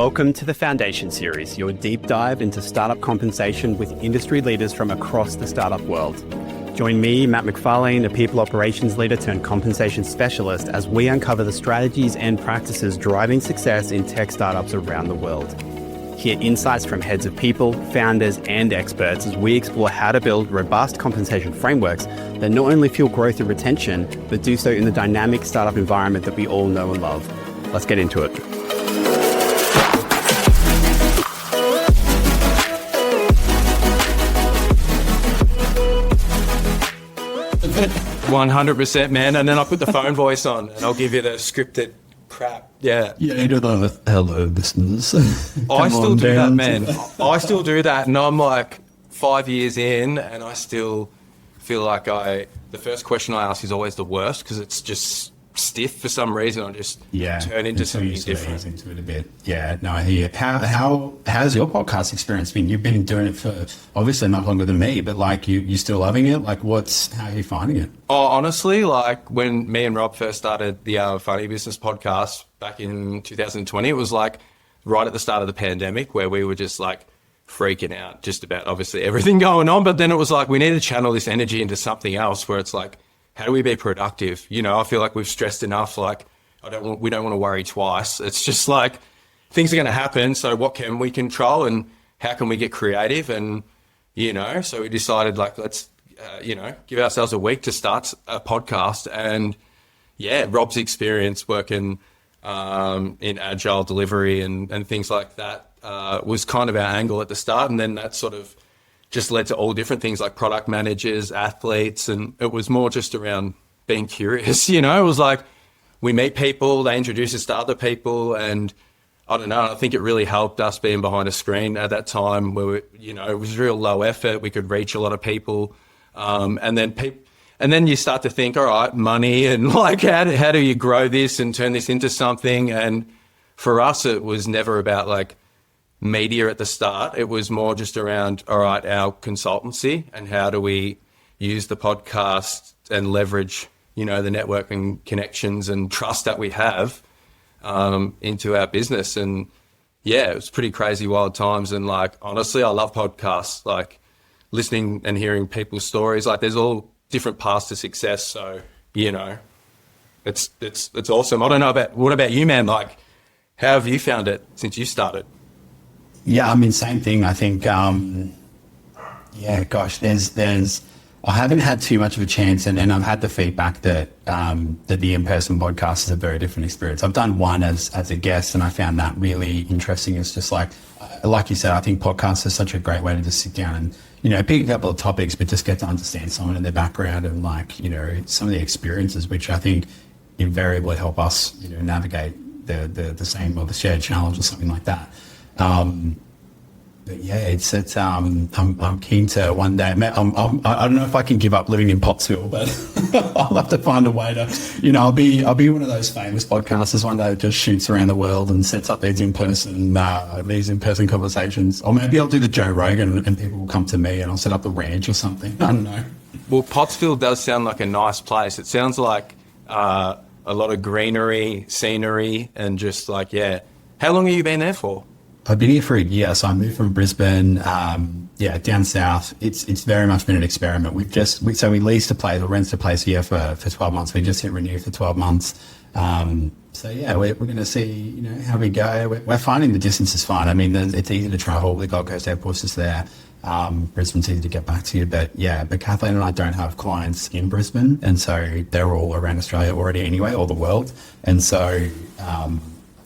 Welcome to the Foundation Series, your deep dive into startup compensation with industry leaders from across the startup world. Join me, Matt McFarlane, a people operations leader turned compensation specialist, as we uncover the strategies and practices driving success in tech startups around the world. Hear insights from heads of people, founders, and experts as we explore how to build robust compensation frameworks that not only fuel growth and retention, but do so in the dynamic startup environment that we all know and love. Let's get into it. 100%, man. And then I put the phone voice on and I'll give you the scripted crap. Yeah. Yeah, you do the hello listeners. I still do that, man. I still do that. And I'm like 5 years in and I still feel like the first question I ask is always the worst because it's just stiff for some reason. I just turn into something different. Into it a bit. Yeah, no, I hear. How's your podcast experience been? You've been doing it for obviously much longer than me, but like you still loving it? Like how are you finding it? Oh, honestly, like when me and Rob first started the Funny Business podcast back in 2020, it was like right at the start of the pandemic where we were just like freaking out just about obviously everything going on. But then it was like we need to channel this energy into something else where it's like, how do we be productive? You know, I feel like we've stressed enough. Like we don't want to worry twice. It's just like things are going to happen. So what can we control and how can we get creative? And, you know, so we decided like, let's, give ourselves a week to start a podcast. And yeah, Rob's experience working in agile delivery and things like that was kind of our angle at the start. And then that sort of just led to all different things like product managers, athletes, and it was more just around being curious, you know? It was like we meet people, they introduce us to other people, and I don't know, I think it really helped us being behind a screen at that time where, it was real low effort, we could reach a lot of people, and then you start to think, all right, money, and like how do you grow this and turn this into something? And for us, it was never about like media at the start. It was more just around, all right, our consultancy and how do we use the podcast and leverage, the network and connections and trust that we have into our business. And yeah, it was pretty crazy wild times. And like, honestly, I love podcasts, like listening and hearing people's stories. Like there's all different paths to success. So, it's awesome. I don't know what about you, man? Like, how have you found it since you started? Yeah, I mean, same thing. I think, there's, I haven't had too much of a chance, and I've had the feedback that the in-person podcast is a very different experience. I've done one as a guest, and I found that really interesting. It's just like you said, I think podcasts are such a great way to just sit down and, pick a couple of topics, but just get to understand someone in their background and like, some of the experiences, which I think invariably help us, navigate the same or the shared challenge or something like that. But yeah, I'm keen to one day. I don't know if I can give up living in Pottsville, but I'll have to find a way to, I'll be one of those famous podcasters one day that just shoots around the world and sets up these in-person conversations. Or maybe I'll do the Joe Rogan and people will come to me and I'll set up a ranch or something. I don't know. Well, Pottsville does sound like a nice place. It sounds like a lot of greenery, scenery, and just like, yeah. How long have you been there for? I've been here for a year, so I moved from Brisbane, down south. It's very much been an experiment. We leased a place or rent a place here for 12 months. We just hit renew for 12 months. We're going to see, how we go. We're finding the distance is fine. I mean, it's easy to travel. The Gold Coast Airport's just there. Brisbane's easy to get back to, but Kathleen and I don't have clients in Brisbane, and so they're all around Australia already anyway, or the world. And so,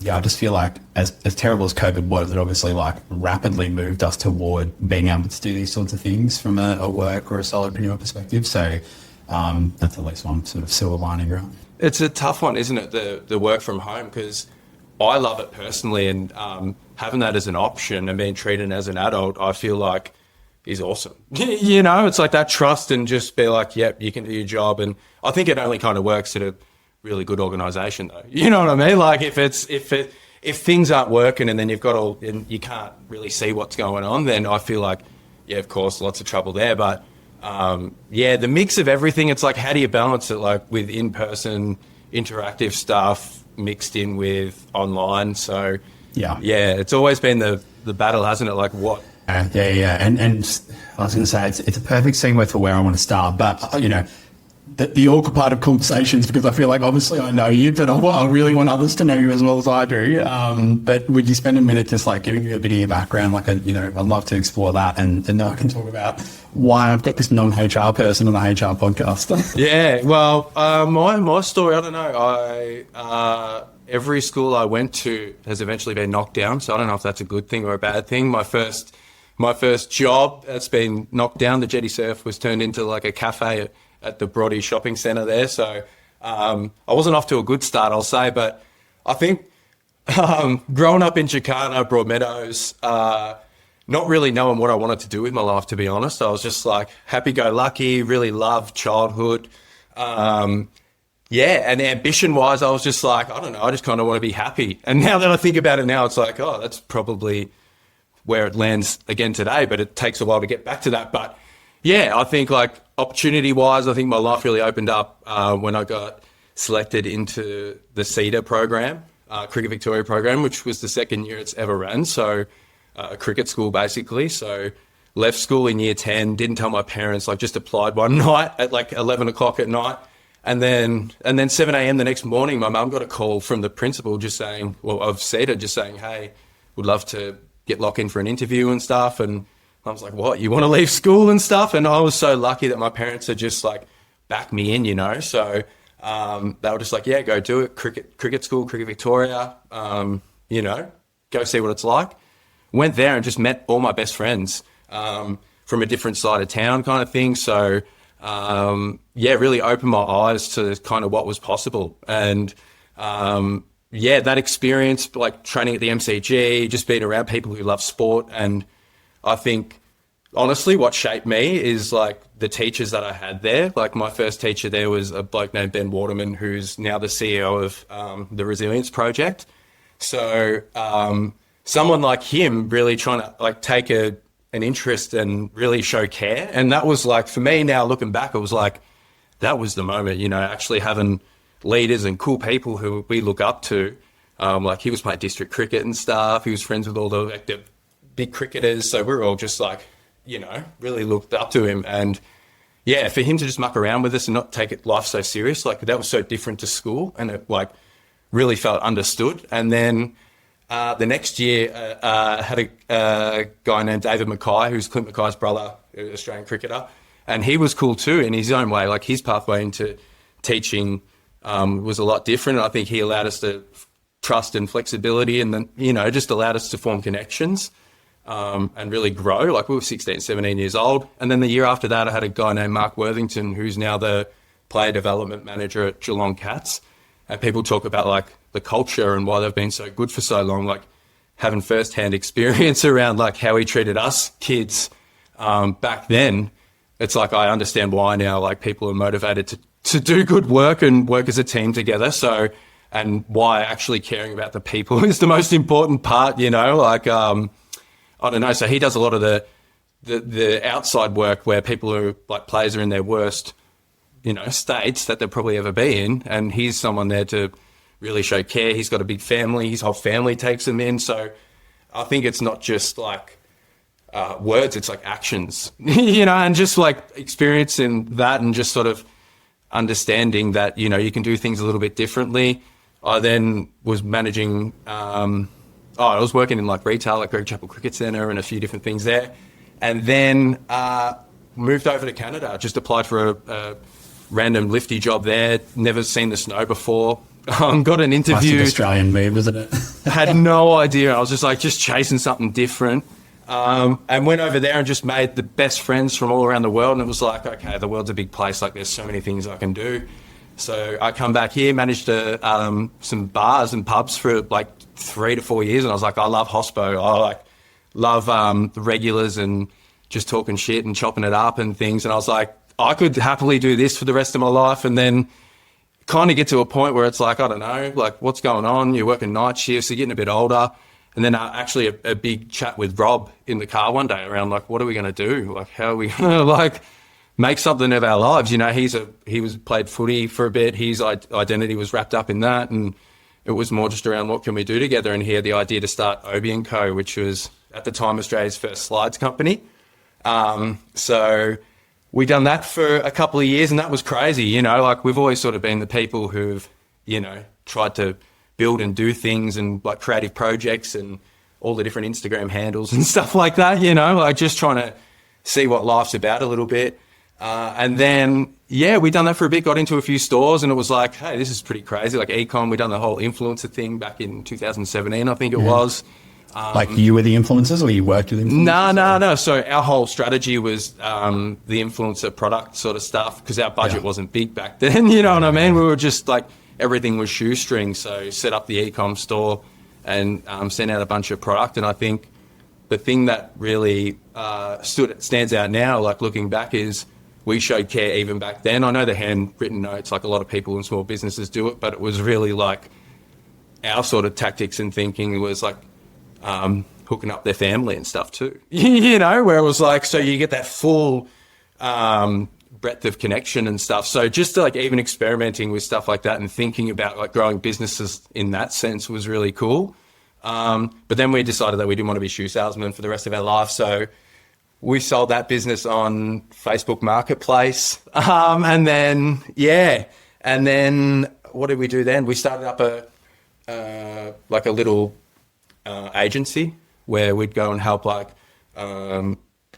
I just feel like as terrible as COVID was, it obviously like rapidly moved us toward being able to do these sorts of things from a work or a solopreneur perspective. So that's at least one sort of silver lining, right? It's a tough one, isn't it? The work from home, because I love it personally, and having that as an option and being treated as an adult, I feel like is awesome. It's like that trust and just be like, yep, you can do your job. And I think it only kind of works at a really good organization though. You know what I mean? Like if things aren't working and then and you can't really see what's going on, then I feel like, yeah, of course, lots of trouble there. But the mix of everything, it's like, how do you balance it? Like with in-person interactive stuff mixed in with online. So Yeah. Yeah, it's always been the battle, hasn't it? Like what? Yeah. And I was going to say, it's a perfect segue for where I want to start. But, you know, the awkward part of conversations, because I feel like obviously I know you, but I really want others to know you as well as I do. But would you spend a minute just like giving you a bit of your background? Like, I'd love to explore that, and then I can talk about why I've got this non-HR person on the HR podcast. Yeah, well, my story, I don't know. Every school I went to has eventually been knocked down, so I don't know if that's a good thing or a bad thing. My first job that's been knocked down, the Jetty Surf, was turned into like a cafe at the Broadie shopping centre there. So I wasn't off to a good start, I'll say. But I think growing up in Jakarta, Broadmeadows, not really knowing what I wanted to do with my life, to be honest. I was just like happy-go-lucky, really loved childhood. And ambition-wise, I was just like, I don't know, I just kind of want to be happy. And now that I think about it now, it's like, oh, that's probably where it lands again today, but it takes a while to get back to that. But yeah, I think like opportunity-wise, I think my life really opened up when I got selected into the CEDA program, Cricket Victoria program, which was the second year it's ever ran. So a cricket school, basically. So left school in year 10, didn't tell my parents, like just applied one night at like 11 o'clock at night. And then 7 a.m. the next morning, my mum got a call from the principal just saying, of CEDA, just saying, hey, would love to get locked in for an interview and stuff. And I was like, what, you want to leave school and stuff? And I was so lucky that my parents had just like backed me in, you know. So they were just like, yeah, go do it. Cricket school, Cricket Victoria, you know, go see what it's like. Went there and just met all my best friends from a different side of town kind of thing. So, really opened my eyes to kind of what was possible. And, that experience, like training at the MCG, just being around people who love sport. And I think, honestly, what shaped me is like the teachers that I had there. Like my first teacher there was a bloke named Ben Waterman, who's now the CEO of the Resilience Project. So someone like him really trying to like take an interest and really show care. And that was like, for me now looking back, it was like, that was the moment, you know, actually having leaders and cool people who we look up to. Like he was playing district cricket and stuff. He was friends with all the big cricketers. So we were all just like, you know, really looked up to him. And yeah, for him to just muck around with us and not take life so serious, like that was so different to school, and it like really felt understood. And then the next year I had a guy named David Mackay, who's Clint Mackay's brother, an Australian cricketer. And he was cool too in his own way. Like his pathway into teaching was a lot different. I think he allowed us to trust and flexibility, and then, you know, just allowed us to form connections and really grow. Like we were 16, 17 years old. And then the year after that, I had a guy named Mark Worthington, who's now the player development manager at Geelong Cats. And people talk about like the culture and why they've been so good for so long, like having firsthand experience around like how he treated us kids back then. It's like I understand why now, like people are motivated to do good work and work as a team together. So, and why actually caring about the people is the most important part, you know, like, I don't know. So he does a lot of the outside work where people who like players are in their worst, you know, states that they'll probably ever be in. And he's someone there to really show care. He's got a big family. His whole family takes him in. So I think it's not just like, words, it's like actions, you know, and just like experiencing that and just sort of understanding that, you know, you can do things a little bit differently. I then was managing, I was working in like retail at Greg Chappell Cricket Centre and a few different things there. And then moved over to Canada, just applied for a random lifty job there, never seen the snow before. Got an interview. Classic Australian move, isn't it? Had no idea. I was just like, just chasing something different. And went over there and just made the best friends from all around the world. And it was like, okay, the world's a big place. Like there's so many things I can do. So I come back here, managed some bars and pubs for like 3 to 4 years. And I was like, I love hospo. I like love the regulars and just talking shit and chopping it up and things. And I was like, I could happily do this for the rest of my life. And then kind of get to a point where it's like, I don't know, like what's going on? You're working night shifts, you're getting a bit older. And then actually a big chat with Rob in the car one day around like, what are we going to do? Like, how are we going to like make something of our lives? You know, he was played footy for a bit. His identity was wrapped up in that. And it was more just around what can we do together. And he had the idea to start Obi & Co., which was at the time Australia's first slides company. So we done that for a couple of years, and that was crazy. You know, like we've always sort of been the people who've, you know, tried to build and do things and like creative projects and all the different Instagram handles and stuff like that, you know, like just trying to see what life's about a little bit. And then, yeah, we done that for a bit, got into a few stores, and it was like, hey, this is pretty crazy. Like ecom, we done the whole influencer thing back in 2017, I think it was. Like you were the influencers, or you worked with influencers? No. So our whole strategy was the influencer product sort of stuff, because our budget wasn't big back then, you know what I mean? We were just like, everything was shoestring. So set up the ecom store and sent out a bunch of product. And I think the thing that really stands out now, like looking back, is we showed care even back then. I know the handwritten notes, like a lot of people in small businesses do it, but it was really like our sort of tactics and thinking was like hooking up their family and stuff too. You know, where it was like, so you get that full breadth of connection and stuff. So just to like even experimenting with stuff like that and thinking about like growing businesses in that sense was really cool. But then we decided that we didn't want to be shoe salesmen for the rest of our life. So we sold that business on Facebook Marketplace. And then what did we do then? We started up a little agency where we'd go and help like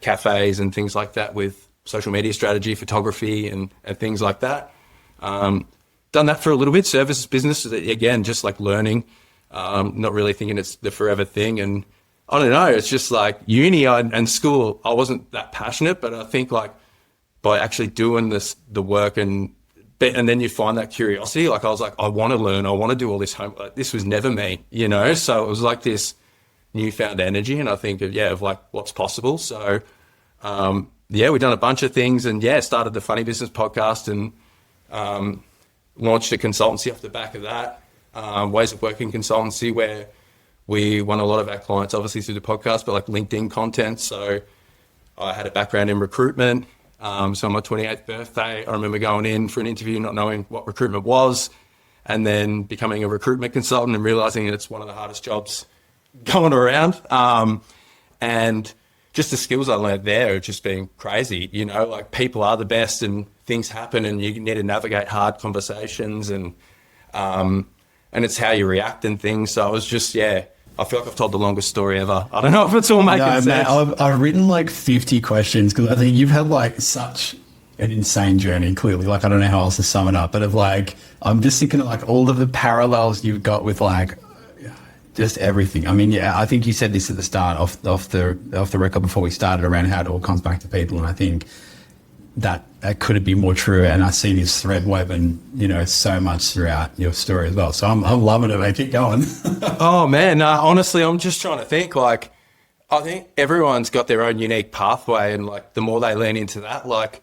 cafes and things like that with social media strategy, photography and things like that. Done that for a little bit, services business, again, just like learning, not really thinking it's the forever thing. And I don't know, it's just like uni and school, I wasn't that passionate, but I think like by actually doing the work and then you find that curiosity, like I was like, I want to learn, I want to do all this homework. This was never me, you know? So it was like this newfound energy, and I think of like what's possible. So, we've done a bunch of things, and started the Funny Business podcast and launched a consultancy off the back of that, Ways of Working consultancy, where we won a lot of our clients, obviously through the podcast, but like LinkedIn content. So I had a background in recruitment. So on my 28th birthday, I remember going in for an interview, not knowing what recruitment was, and then becoming a recruitment consultant and realizing it's one of the hardest jobs going around. And just the skills I learned there are just being crazy, you know, like people are the best and things happen and you need to navigate hard conversations and it's how you react and things. So I was just, I feel like I've told the longest story ever. I don't know if it's all making sense. Man, I've written like 50 questions because I think you've had like such an insane journey, clearly. Like, I don't know how else to sum it up, but of like, I'm just thinking of like all of the parallels you've got with like just everything. I mean, I think you said this at the start off the record before we started around how it all comes back to people. And I think that couldn't be more true. And I see this thread woven, you know, so much throughout your story as well. So I'm loving it, mate. Keep going. Oh man, honestly, I'm just trying to think, like, I think everyone's got their own unique pathway, and like the more they lean into that, like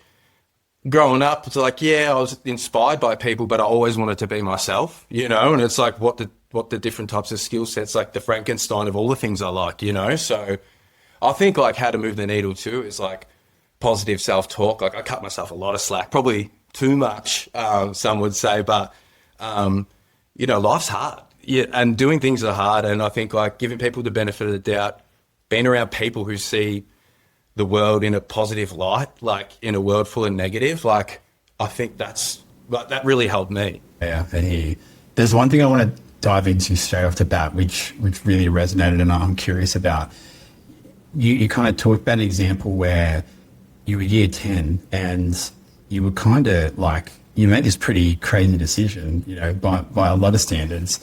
growing up, it's like, I was inspired by people, but I always wanted to be myself, you know, and it's like what the different types of skill sets, like the Frankenstein of all the things I like, you know. So I think like how to move the needle too is like positive self-talk. Like I cut myself a lot of slack, probably too much, some would say, but you know, life's hard, and doing things are hard. And I think like giving people the benefit of the doubt, being around people who see the world in a positive light, like in a world full of negative, like I think that really helped me. Yeah, I hear you. There's one thing I want to dive into straight off the bat, which really resonated, and I'm curious about. You kind of talked about an example where you were year 10 and you were kind of like, you made this pretty crazy decision, you know, by a lot of standards,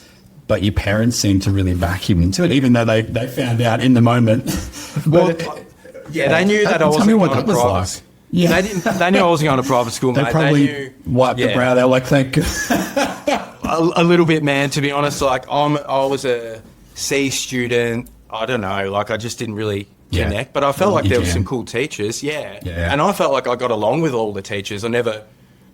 but your parents seemed to really back you into it, even though they found out in the moment. They knew that I wasn't going to private. Like. Yeah. They knew I wasn't going to private school, they mate. Probably wiped the brow. They were like, thank God. A little bit, man, to be honest. Like I was a C student. I don't know, like I just didn't really connect, but I felt like there were some cool teachers. And I felt like I got along with all the teachers. I never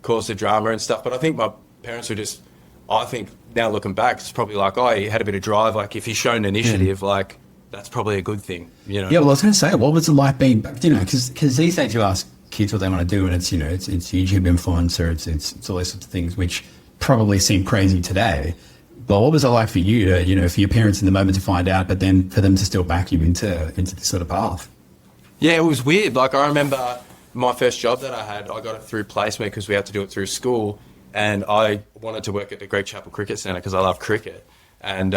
caused a drama and stuff, but I think my parents were just, I think now looking back, it's probably like, oh, he had a bit of drive. Like if he's shown initiative, like that's probably a good thing, you know? Yeah, well, I was going to say, what was it like being, you know, because these days you ask kids what they want to do and it's, you know, it's YouTube influencer, it's all those sorts of things, which probably seem crazy today. But what was it like for you to, for your parents in the moment to find out, but then for them to still back you into this sort of path? Yeah, it was weird. Like, I remember my first job that I had, I got it through placement because we had to do it through school. And I wanted to work at the Great Chapel Cricket Centre because I love cricket. And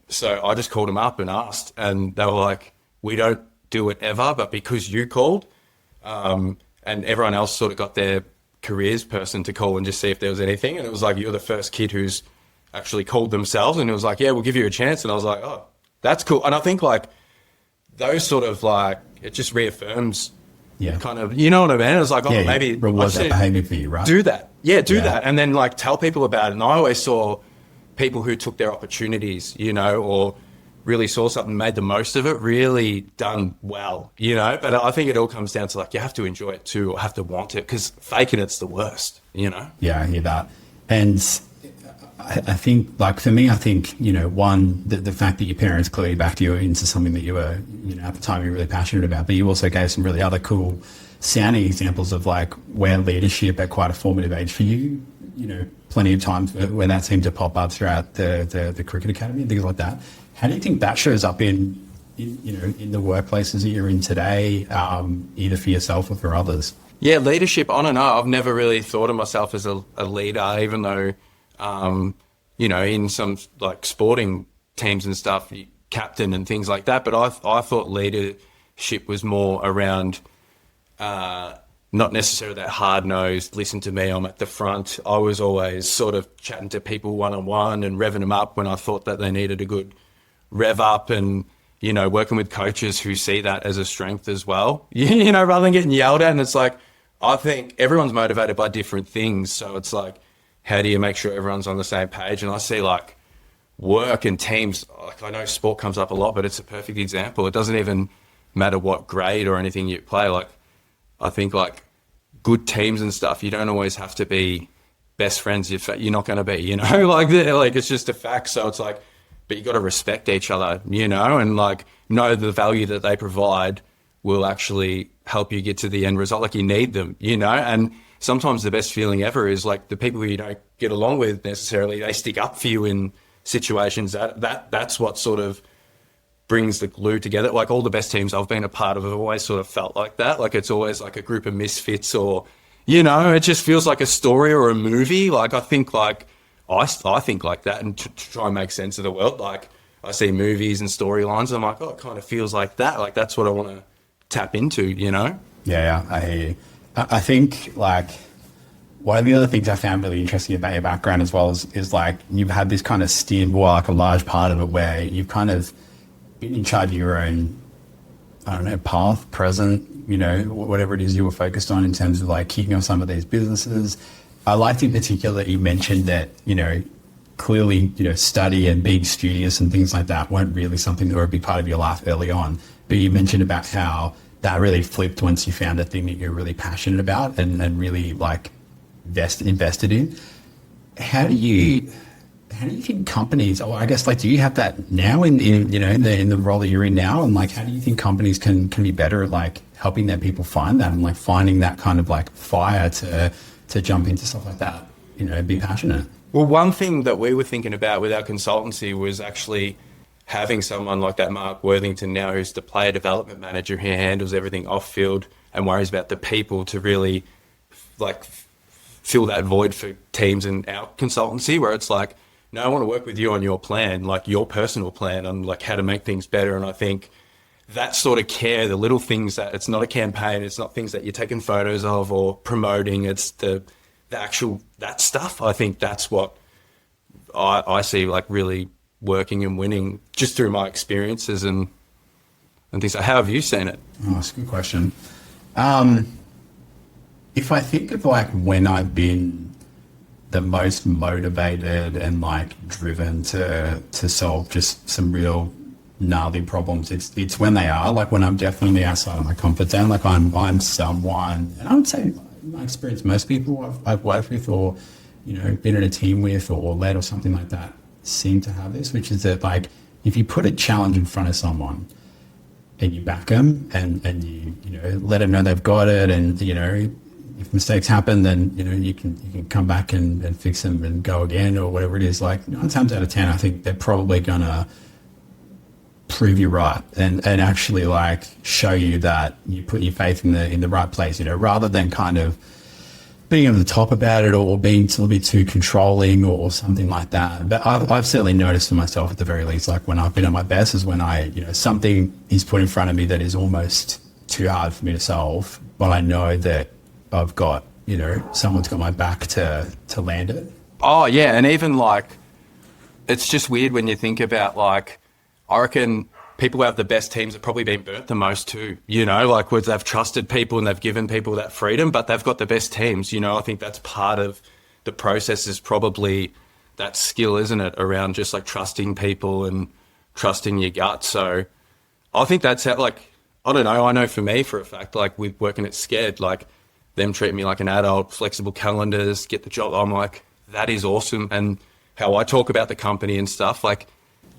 so I just called them up and asked. And they were like, we don't do it ever, but because you called, and everyone else sort of got their careers person to call and just see if there was anything. And it was like, you're the first kid who's actually called themselves. And it was like, yeah, we'll give you a chance. And I was like, oh, that's cool. And I think like those sort of like, it just reaffirms kind of, you know what I mean? It's like, oh, maybe reward that behavior for you, right? Do that. Yeah, do that. And then like tell people about it. And I always saw people who took their opportunities, or really saw something, made the most of it, really done well, But I think it all comes down to like, you have to enjoy it too, or have to want it, because faking it's the worst, Yeah, I hear that. And I think, like, for me, I think, one, the fact that your parents clearly backed you into something that you were, at the time you were really passionate about, but you also gave some really other cool sounding examples of like where leadership at quite a formative age for you, plenty of times when that seemed to pop up throughout the cricket academy and things like that. How do you think that shows up in the workplaces that you're in today, either for yourself or for others? Yeah, leadership, I don't know. I've never really thought of myself as a leader, even though, in some like sporting teams and stuff, captain and things like that. But I thought leadership was more around not necessarily that hard-nosed, listen to me, I'm at the front. I was always sort of chatting to people one-on-one and revving them up when I thought that they needed a good rev up, and, working with coaches who see that as a strength as well, rather than getting yelled at. And it's like, I think everyone's motivated by different things. So it's like, how do you make sure everyone's on the same page? And I see like work and teams, like I know sport comes up a lot, but it's a perfect example. It doesn't even matter what grade or anything you play. Like, I think like good teams and stuff, you don't always have to be best friends. You're not going to be, like it's just a fact. So it's like, but you got to respect each other, and like know the value that they provide will actually help you get to the end result. Like, you need them, and sometimes the best feeling ever is like the people who you don't get along with necessarily, they stick up for you in situations that's what sort of brings the glue together. Like all the best teams I've been a part of have always sort of felt like that. Like it's always like a group of misfits, or, it just feels like a story or a movie. Like I think like, I think like that, and to try and make sense of the world. Like I see movies and storylines, I'm like, oh, it kind of feels like that. Like that's what I want to tap into, Yeah, I hear you. I think like one of the other things I found really interesting about your background as well is like you've had this kind of stint, well, like a large part of it where you've kind of been in charge of your own, I don't know, path, present, whatever it is you were focused on in terms of like kicking off some of these businesses. I liked in particular that you mentioned that, clearly, study and being studious and things like that weren't really something that were a big part of your life early on. But you mentioned about how that really flipped once you found a thing that you're really passionate about and really like invested in. How do you think companies, or I guess like, do you have that now in the role that you're in now? And like, how do you think companies can be better at like helping their people find that and like finding that kind of like fire to jump into stuff like that, be passionate? Well, one thing that we were thinking about with our consultancy was actually having someone like that Mark Worthington now, who's the player development manager, who handles everything off field and worries about the people, to really like fill that void for teams in our consultancy, where it's like, no, I want to work with you on your plan, like your personal plan on like how to make things better. And I think that sort of care, the little things, that it's not a campaign, it's not things that you're taking photos of or promoting, it's the actual, that stuff. I think that's what I see like really working and winning just through my experiences and things like. How have you seen it? Oh, that's a good question. If I think of like when I've been the most motivated and like driven to solve just some real gnarly problems, it's when they are like when I'm definitely outside of my comfort zone. Like I'm someone, and I would say in my experience, most people I've worked with or been in a team with or led or something like that seem to have this, which is that like if you put a challenge in front of someone and you back them and you let them know they've got it, and if mistakes happen, then you can come back and fix them and go again or whatever it is. Like 9 times out of 10, I think they're probably gonna prove you right and actually like show you that you put your faith in the right place. Rather than kind of being over the top about it or being a little bit too controlling or something like that. But I've certainly noticed for myself at the very least, like when I've been at my best is when something is put in front of me that is almost too hard for me to solve, but I know that I've got, someone's got my back to land it. Oh yeah. And even like, it's just weird when you think about like, I reckon people who have the best teams have probably been burnt the most too, like where they've trusted people and they've given people that freedom, but they've got the best teams. I think that's part of the process is probably that skill, isn't it? Around just like trusting people and trusting your gut. So I think that's how, like, I don't know. I know for me, for a fact, like with working at Sked, like them treating me like an adult, flexible calendars, get the job. I'm like, that is awesome. And how I talk about the company and stuff, like,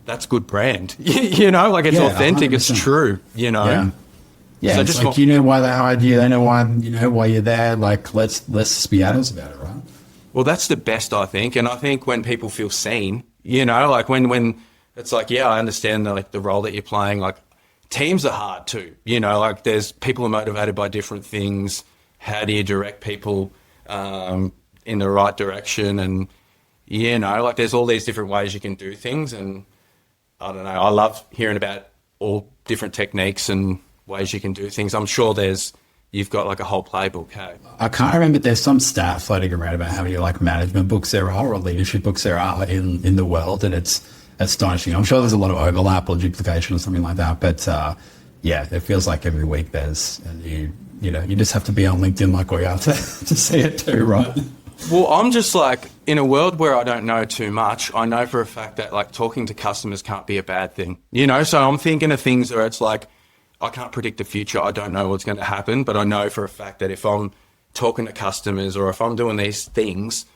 that's good brand, like it's authentic, 100%. It's true, Yeah, so it's like, why they hired you, they know why you're there, like, let's just be adults about it, right? Well, that's the best, I think. And I think when people feel seen, like when it's like, yeah, I understand the role that you're playing, like teams are hard too, like there's people are motivated by different things. How do you direct people in the right direction? And, like there's all these different ways you can do things. And I don't know. I love hearing about all different techniques and ways you can do things. I'm sure you've got like a whole playbook. Hey? I can't remember. There's some stat floating around about how many like management books there are or leadership books there are in the world, and it's astonishing. I'm sure there's a lot of overlap or duplication or something like that. But it feels like every week there's you just have to be on LinkedIn like we are to see it too, right? Well, I'm just like, in a world where I don't know too much, I know for a fact that like talking to customers can't be a bad thing, so I'm thinking of things where it's like, I can't predict the future. I don't know what's going to happen, but I know for a fact that if I'm talking to customers or if I'm doing these things,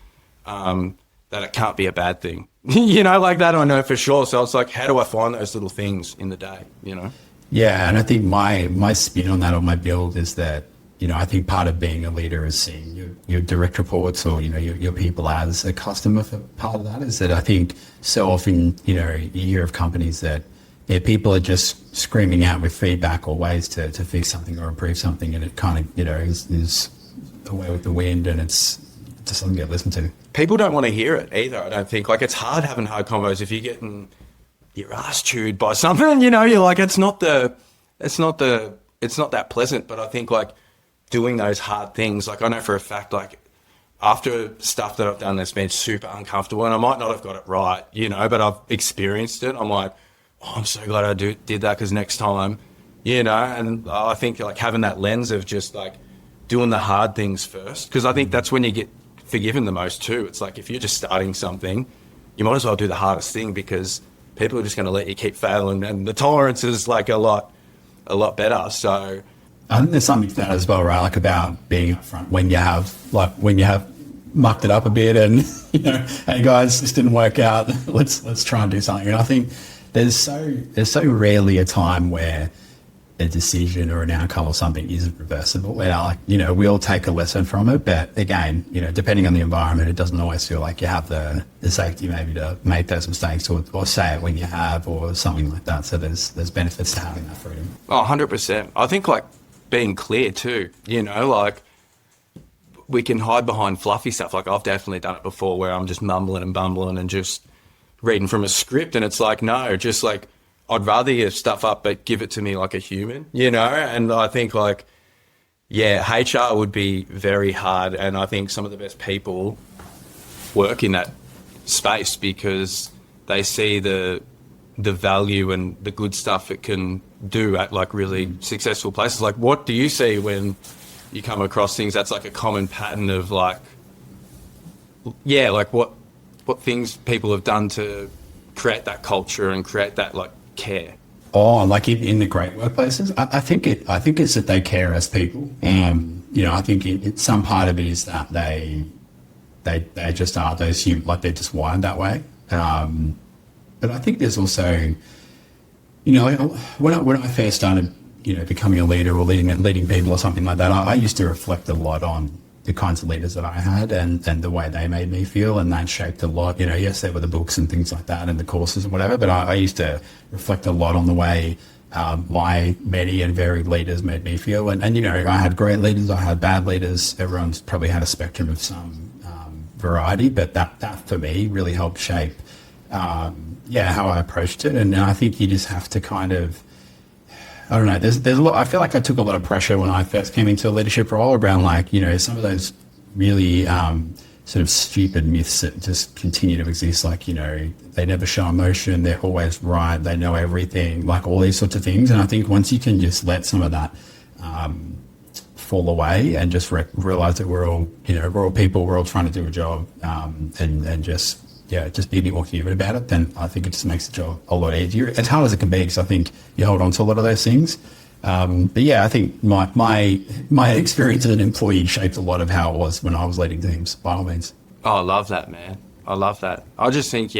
that it can't be a bad thing, like that I know for sure. So it's like, how do I find those little things in the day, Yeah. And I think my spin on that, on my build is that, I think part of being a leader is seeing your direct reports or, your people as a customer. For part of that is that I think so often, you hear of companies that people are just screaming out with feedback or ways to fix something or improve something. And it kind of, is away with the wind and it just doesn't get listened to. People don't want to hear it either, I don't think. Like it's hard having hard convos if you're getting your ass chewed by something, you're like, it's not that pleasant. But I think like, doing those hard things, like I know for a fact, like after stuff that I've done that's been super uncomfortable, and I might not have got it right, but I've experienced it. I'm like, oh, I'm so glad I did that because next time, and I think like having that lens of just like doing the hard things first, because I think that's when you get forgiven the most too. It's like if you're just starting something, you might as well do the hardest thing because people are just going to let you keep failing, and the tolerance is like a lot better. So I think there's something to that as well, right? Like about being upfront when you have mucked it up a bit and, hey guys, this didn't work out. Let's try and do something. And I think there's so rarely a time where a decision or an outcome or something isn't reversible. Where like, we all take a lesson from it, but again, depending on the environment, it doesn't always feel like you have the safety maybe to make those mistakes or say it when you have or something like that. So there's benefits to having that freedom. Oh, 100%. I think like being clear too, like we can hide behind fluffy stuff. Like I've definitely done it before where I'm just mumbling and bumbling and just reading from a script. And it's like, no, just like, I'd rather you stuff up, but give it to me like a human, And I think like, yeah, HR would be very hard. And I think some of the best people work in that space because they see the value and the good stuff it can do at like really successful places. Like what do you see when you come across things that's like a common pattern of like, yeah, like what things people have done to create that culture and create that like care? Oh, like in the great workplaces, I think it's that they care as people. I think some part of it is that they just are those humans, like they're just wired that way. But I think there's also, when I first started, becoming a leader or leading people or something like that, I used to reflect a lot on the kinds of leaders that I had and the way they made me feel, and that shaped a lot. Yes, there were the books and things like that and the courses and whatever, but I used to reflect a lot on the way my many and varied leaders made me feel. And I had great leaders, I had bad leaders. Everyone's probably had a spectrum of some variety, but that for me really helped shape how I approached it. And I think you just have to kind of, I don't know, there's a lot. I feel like I took a lot of pressure when I first came into a leadership role around some of those really sort of stupid myths that just continue to exist. They never show emotion, they're always right, they know everything, like all these sorts of things. And I think once you can just let some of that fall away and just realize that we're all people, we're all trying to do a job, and just be a bit more human about it, then I think it just makes the job a lot easier. As hard as it can be, because I think you hold on to a lot of those things. I think my experience as an employee shaped a lot of how it was when I was leading teams, by all means. Oh, I love that, man. I love that. I just think,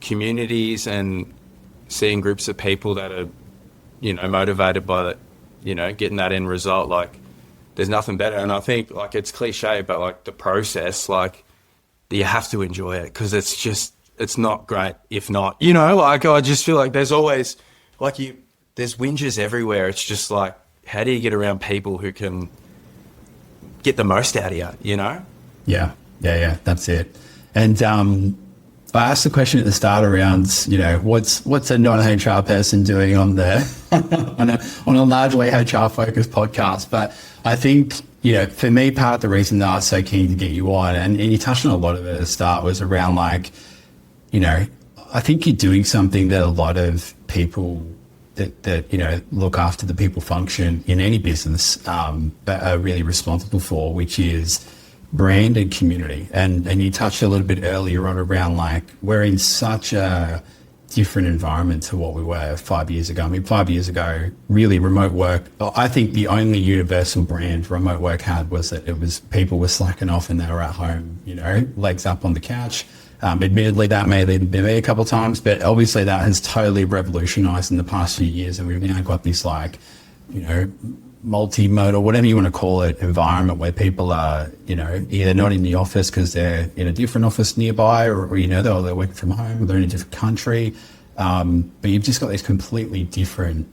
communities and seeing groups of people that are, motivated by getting that end result, there's nothing better. And I think, it's cliche, but, the process, you have to enjoy it, because it's not great if not. I just feel like there's always, there's whinges everywhere. It's just how do you get around people who can get the most out of you, Yeah, that's it. And I asked the question at the start around, what's a non-HR person doing on on a largely HR-focused podcast? But I think, for me, part of the reason that I was so keen to get you on, and you touched on a lot of it at the start, was around I think you're doing something that a lot of people that look after the people function in any business but are really responsible for, which is brand and community. And you touched a little bit earlier on around we're in such a different environment to what we were 5 years ago. I mean, 5 years ago, really remote work, I think the only universal brand remote work had was that it was people were slacking off and they were at home, legs up on the couch. Admittedly, that may have been me a couple of times, but obviously that has totally revolutionized in the past few years. And we've now got this multimodal, whatever you want to call it, environment where people are, either not in the office because they're in a different office nearby, or they're working from home, or they're in a different country. But you've just got these completely different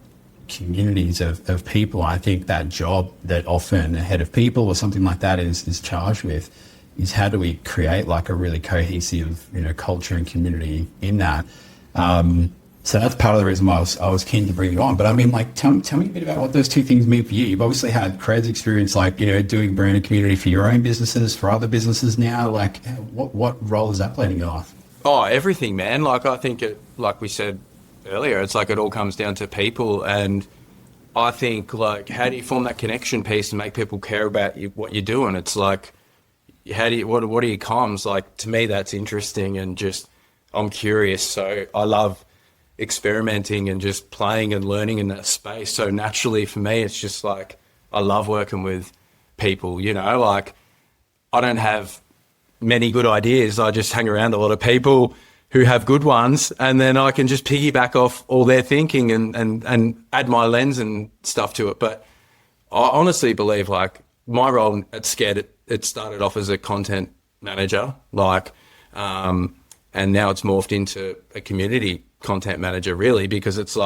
communities of people. I think that job that often a head of people or something like that is charged with is how do we create a really cohesive, culture and community in that. So that's part of the reason why I was keen to bring you on. But I mean, tell me a bit about what those two things mean for you. You've obviously had Cred's experience, doing brand and community for your own businesses, for other businesses now. What role is that playing in your life? Oh, everything, man. I think like we said earlier, it's it all comes down to people. And I think how do you form that connection piece and make people care about what you're doing? It's what are your comms? To me, that's interesting, and just I'm curious. So I love experimenting and just playing and learning in that space. So naturally for me, it's just I love working with people, I don't have many good ideas. I just hang around a lot of people who have good ones, and then I can just piggyback off all their thinking and add my lens and stuff to it. But I honestly believe my role at Sked, it started off as a content manager, and now it's morphed into a community content manager, really, because it's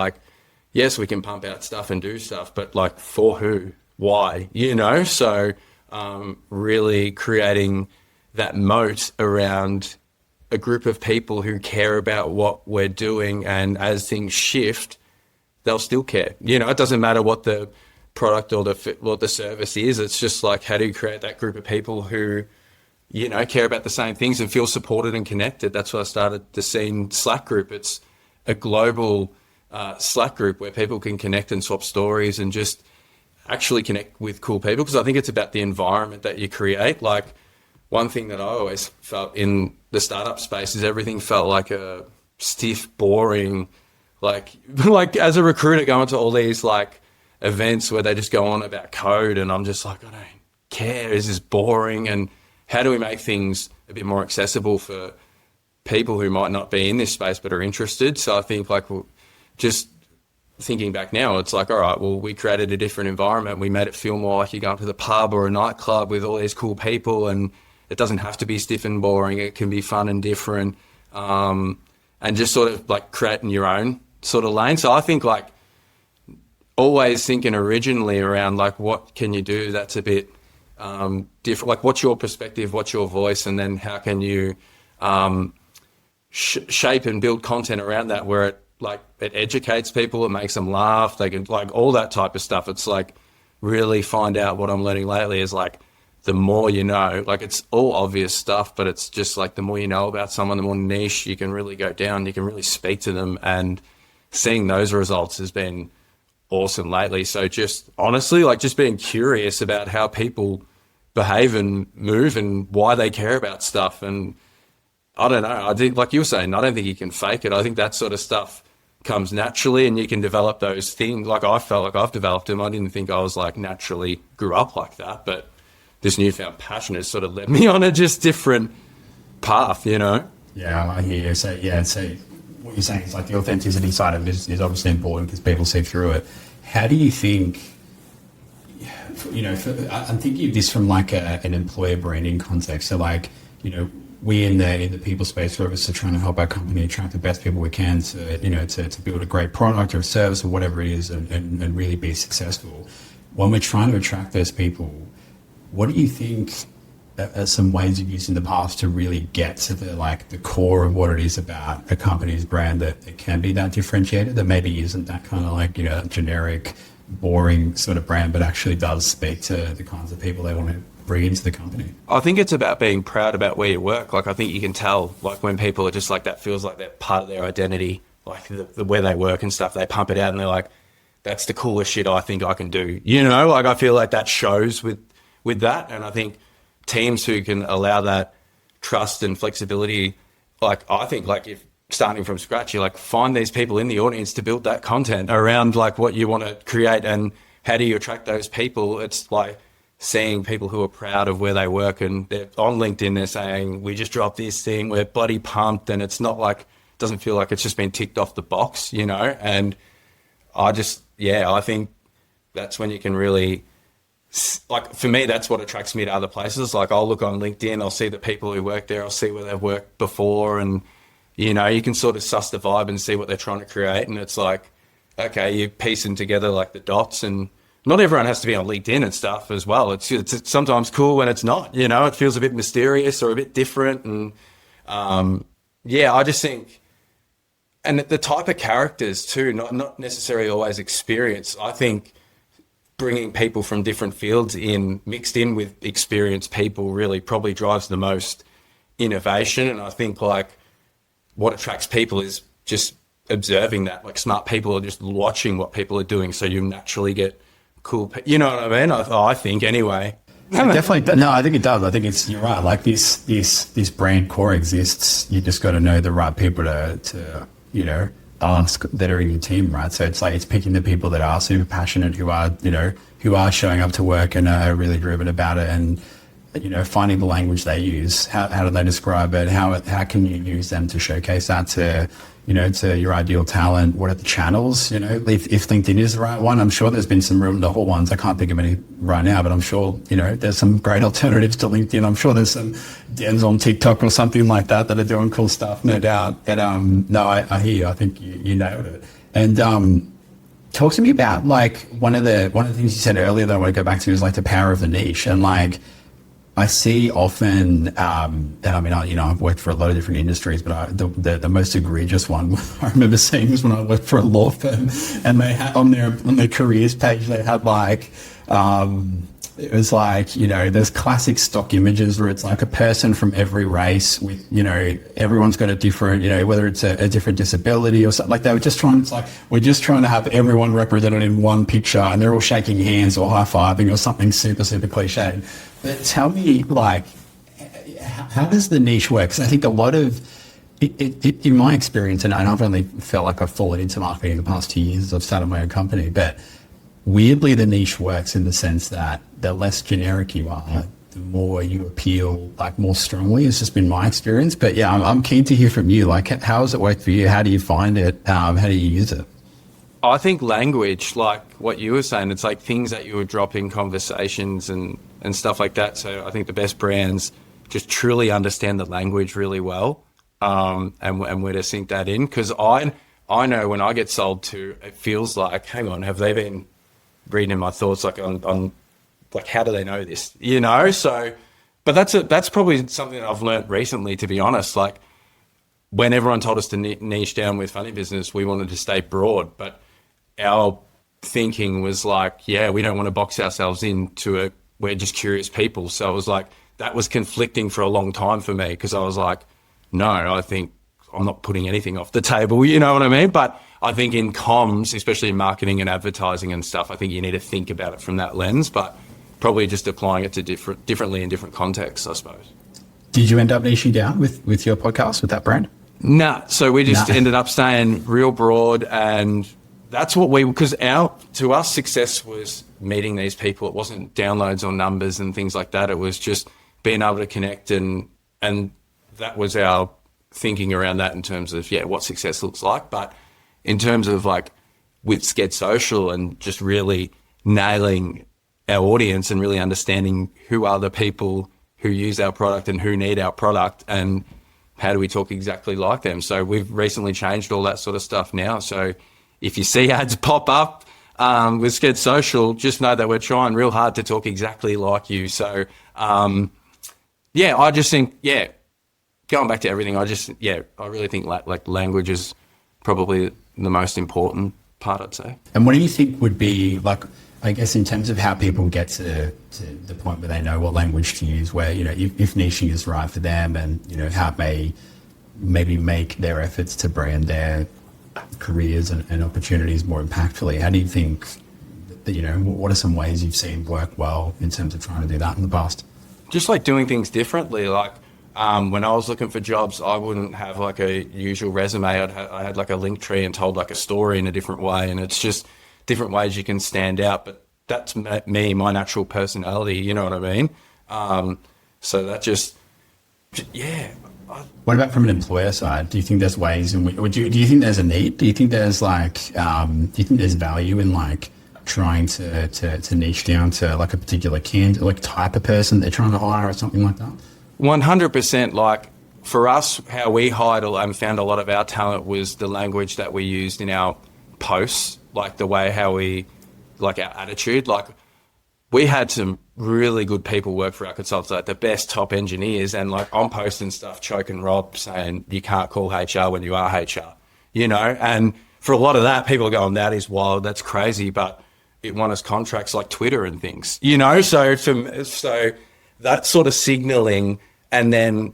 yes, we can pump out stuff and do stuff, but for who, why, so really creating that moat around a group of people who care about what we're doing, and as things shift, they'll still care. It doesn't matter what the product or what the service is. It's just how do you create that group of people who care about the same things and feel supported and connected. That's why I started the Scene Slack group. It's a global Slack group where people can connect and swap stories and just actually connect with cool people, because I think it's about the environment that you create. One thing that I always felt in the startup space is everything felt like a stiff, boring, as a recruiter going to all these events where they just go on about code, and I'm just I don't care, is this boring? And how do we make things a bit more accessible for people who might not be in this space but are interested? So I think just thinking back now, it's like, all right, well, we created a different environment. We made it feel more like you're going to the pub or a nightclub with all these cool people, and it doesn't have to be stiff and boring. It can be fun and different, and just sort of like creating your own sort of lane. So I think like always thinking originally around like, what can you do that's a bit different? Like, what's your perspective? What's your voice? And then how can you shape and build content around that where it educates people, it makes them laugh, they can like all that type of stuff. It's like really find out what I'm learning lately is like the more you know, like it's all obvious stuff, but it's just like the more you know about someone, the more niche you can really go down, you can really speak to them, and seeing those results has been awesome lately. So just honestly, like just being curious about how people behave and move and why they care about stuff. And I don't know, I think like you were saying, I don't think you can fake it. I think that sort of stuff comes naturally, and you can develop those things. Like I felt like I've developed them. I didn't think I was like naturally grew up like that, but this newfound passion has sort of led me on a just different path, you know? Yeah, I hear you. So what you're saying is like the authenticity side of it is obviously important because people see through it. How do you think, I'm thinking of this from like an employer branding context. So like, we in the people space for us are trying to help our company attract the best people we can to build a great product or service or whatever it is and really be successful. When we're trying to attract those people, what do you think are some ways you've used in the past to really get to the core of what it is about a company's brand that it can be that differentiated, that maybe isn't that kind of like, generic, boring sort of brand, but actually does speak to the kinds of people they want to bring into the company? I think it's about being proud about where you work. Like I think you can tell like when people are just like that feels like they're part of their identity, like the where they work and stuff, they pump it out and they're like, that's the coolest shit I think I can do. Like I feel like that shows with that. And I think teams who can allow that trust and flexibility, like I think like if starting from scratch, you like find these people in the audience to build that content around like what you want to create, and how do you attract those people? It's like seeing people who are proud of where they work, and they're on LinkedIn, they're saying, we just dropped this thing, we're bloody pumped, and it's not like, it doesn't feel like it's just been ticked off the box, and I think that's when you can really, like for me, that's what attracts me to other places. Like I'll look on LinkedIn, I'll see the people who work there, I'll see where they've worked before, and you can sort of suss the vibe and see what they're trying to create, and it's like, okay, you're piecing together like the dots, and not everyone has to be on LinkedIn and stuff as well. It's sometimes cool when it's not, it feels a bit mysterious or a bit different. And I just think, and the type of characters too, not necessarily always experience. I think bringing people from different fields mixed in with experienced people really probably drives the most innovation. And I think like what attracts people is just observing that, like smart people are just watching what people are doing. So you naturally get cool, you know what I mean? I think anyway. Definitely. No, I think it does. I think you're right. Like this brand core exists. You just got to know the right people to ask that are in your team, right? So it's picking the people that are super passionate, who are showing up to work and are really driven about it, and finding the language they use. How do they describe it? How can you use them to showcase that to your ideal talent? What are the channels? If LinkedIn is the right one, I'm sure there's been some real novel ones. I can't think of any right now, but I'm sure, there's some great alternatives to LinkedIn. I'm sure there's some dens on TikTok or something like that are doing cool stuff, no doubt. But no, I hear you. I think you nailed it. And talk to me about like one of the things you said earlier that I want to go back to is like the power of the niche. And like, I see often, and I mean, I've worked for a lot of different industries, but the most egregious one I remember seeing was when I worked for a law firm, and they had on their careers page, they had like, it was like, there's classic stock images where it's like a person from every race with, everyone's got a different, whether it's a different disability or something. Like they were just we're just trying to have everyone represented in one picture, and they're all shaking hands or high-fiving or something super, super cliched. But tell me, like, how does the niche work? Because I think a lot of, in my experience, and I've only felt like I've fallen into marketing in the past 2 years as I've started my own company, but weirdly the niche works in the sense that the less generic you are, the more you appeal like more strongly. It's just been my experience. But yeah, I'm keen to hear from you. Like, how has it worked for you? How do you find it? How do you use it? I think language, like what you were saying, it's like things that you would drop in conversations and stuff like that. So I think the best brands just truly understand the language really well, and where to sink that in. Because I know when I get sold to, it feels like, hang on, have they been reading in my thoughts, like on like, how do they know this? You know, so, but that's probably something that I've learned recently, to be honest. Like, when everyone told us to niche down with funny business, we wanted to stay broad, but our thinking was like, yeah, we don't want to box ourselves into we're just curious people. So it was like, that was conflicting for a long time for me, because I was like, no, I think I'm not putting anything off the table, you know what I mean? But I think in comms, especially in marketing and advertising and stuff, I think you need to think about it from that lens, but probably just applying it to differently in different contexts, I suppose. Did you end up niching down with your podcast, with that brand? Nah, so we just ended up staying real broad, and that's what because to us, success was meeting these people. It wasn't downloads or numbers and things like that. It was just being able to connect, and that was our thinking around that in terms of, what success looks like. But in terms of like with Sked Social and just really nailing our audience and really understanding who are the people who use our product and who need our product, and how do we talk exactly like them. So we've recently changed all that sort of stuff now. So if you see ads pop up with Sked Social, just know that we're trying real hard to talk exactly like you. So, I just think, going back to everything, I really think like language is probably the most important part, I'd say. And what do you think would be, like, I guess in terms of how people get to the point where they know what language to use, where, if niching is right for them, and, how it may maybe make their efforts to brand their careers and opportunities more impactfully, how do you think that, what are some ways you've seen work well in terms of trying to do that in the past? Just like doing things differently. Like when I was looking for jobs, I wouldn't have like a usual resume. I had like a link tree and told like a story in a different way, and it's just different ways you can stand out. But that's me, my natural personality, you know what I mean? So that just. What about from an employer side? Do you think there's ways in which, do you think there's a need? Do you think there's value in like trying to niche down to like a particular like type of person they're trying to hire or something like that? 100%. Like for us, how we hired and found a lot of our talent was the language that we used in our posts, like the way like our attitude. Like we had some really good people work for our consultants, like the best top engineers, and like I'm posting stuff, choking Rob, saying you can't call HR when you are HR, and for a lot of that, people are going, that is wild, that's crazy, but it won us contracts like Twitter and things, so that sort of signaling, and then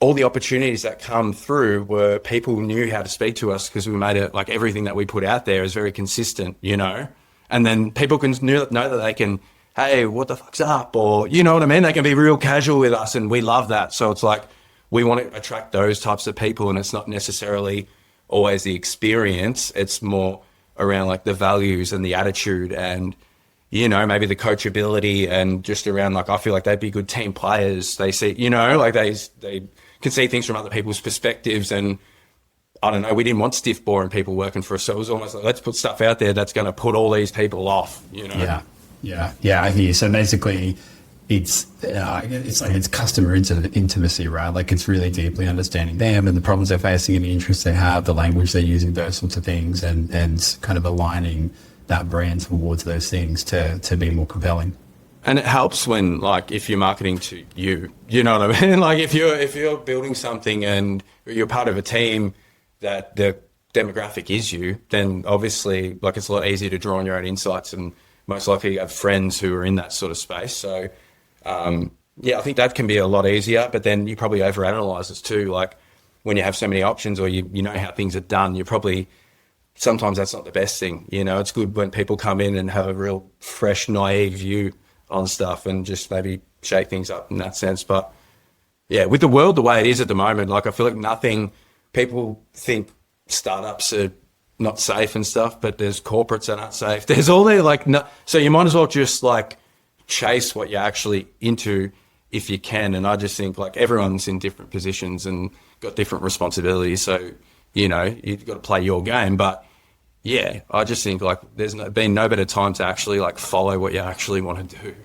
all the opportunities that come through were people knew how to speak to us because we made it like everything that we put out there is very consistent, and then people can know that they can, hey, what the fuck's up? Or, you know what I mean? They can be real casual with us, and we love that. So it's like we want to attract those types of people, and it's not necessarily always the experience. It's more around like the values and the attitude and, maybe the coachability, and just around like, I feel like they'd be good team players. They see, like they can see things from other people's perspectives, and I don't know, we didn't want stiff, boring people working for us. So it was almost like, let's put stuff out there that's going to put all these people off, Yeah, I hear you. So basically, it's like it's customer intimacy, right? Like it's really deeply understanding them and the problems they're facing and the interests they have, the language they're using, those sorts of things, and kind of aligning that brand towards those things to be more compelling. And it helps when, like, if you're marketing to you know what I mean? Like if you're building something and you're part of a team that the demographic is you, then obviously like it's a lot easier to draw on your own insights, and most likely you have friends who are in that sort of space. So, I think that can be a lot easier, but then you probably overanalyze it too. Like when you have so many options, or you know how things are done, sometimes that's not the best thing. It's good when people come in and have a real fresh, naive view on stuff and just maybe shake things up in that sense. But yeah, with the world the way it is at the moment, like I feel like people think startups are not safe and stuff, but there's corporates that aren't safe. There's all there, like, no, so you might as well just like chase what you're actually into if you can. And I just think like everyone's in different positions and got different responsibilities. So, you've got to play your game, but yeah, I just think like been no better time to actually like follow what you actually want to do.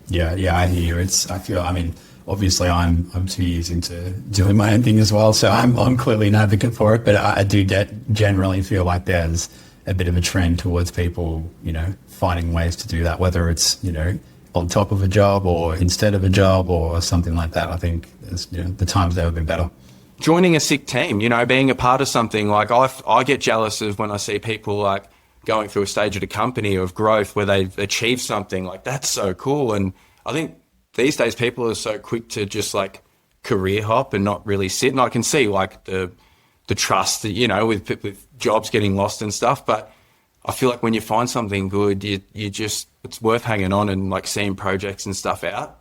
Yeah, I hear you. Obviously I'm 2 years into doing my own thing as well, so I'm clearly an advocate for it, but I do generally feel like there's a bit of a trend towards people, finding ways to do that, whether it's, on top of a job or instead of a job or something like that. I think the time's never been better. Joining a sick team, being a part of something, like I get jealous of when I see people like going through a stage of the company of growth where they've achieved something. Like, that's so cool. And I think these days people are so quick to just like career hop and not really sit. And I can see like the trust that, with jobs getting lost and stuff. But I feel like when you find something good, it's worth hanging on and like seeing projects and stuff out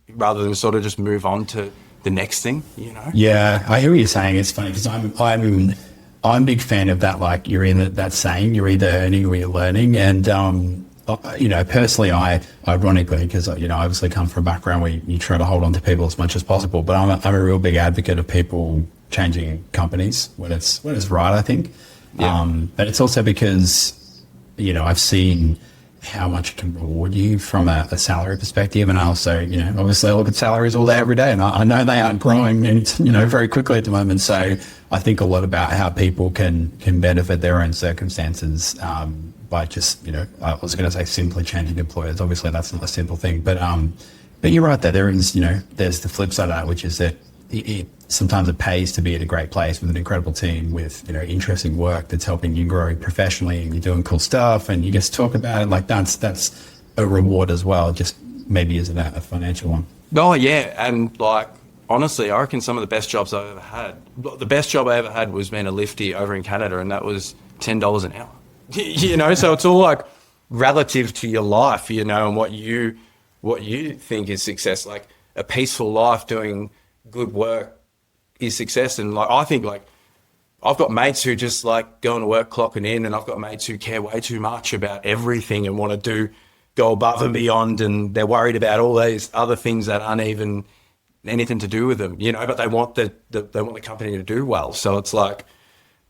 rather than sort of just move on to the next thing, Yeah, I hear what you're saying. It's funny because I'm a big fan of that. Like, you're in that saying, you're either earning or you're learning. And, personally, ironically, because, I obviously come from a background where you try to hold on to people as much as possible, but I'm a real big advocate of people changing companies when it's right, I think. Yeah. But it's also because, I've seen how much it can reward you from a salary perspective. And I also, obviously I look at salaries all day, every day, and I know they aren't growing and, very quickly at the moment. So I think a lot about how people can benefit their own circumstances by just, I was going to say simply changing employers. Obviously that's not a simple thing, but you're right there. There is, there's the flip side of that, which is that sometimes it pays to be at a great place with an incredible team with, interesting work that's helping you grow professionally, and you're doing cool stuff and you get to talk about it. Like, that's a reward as well, just maybe isn't a financial one. Oh yeah. And like, honestly, I reckon some of the best jobs I've ever had, the best job I ever had was being a lifty over in Canada, and that was $10 an hour. So it's all like relative to your life, and what you think is success. Like, a peaceful life doing good work is success. And like, I think like I've got mates who just like going to work, clocking in, and I've got mates who care way too much about everything and want to go above and beyond, and they're worried about all these other things that aren't even anything to do with them, but they want the company to do well. So it's like,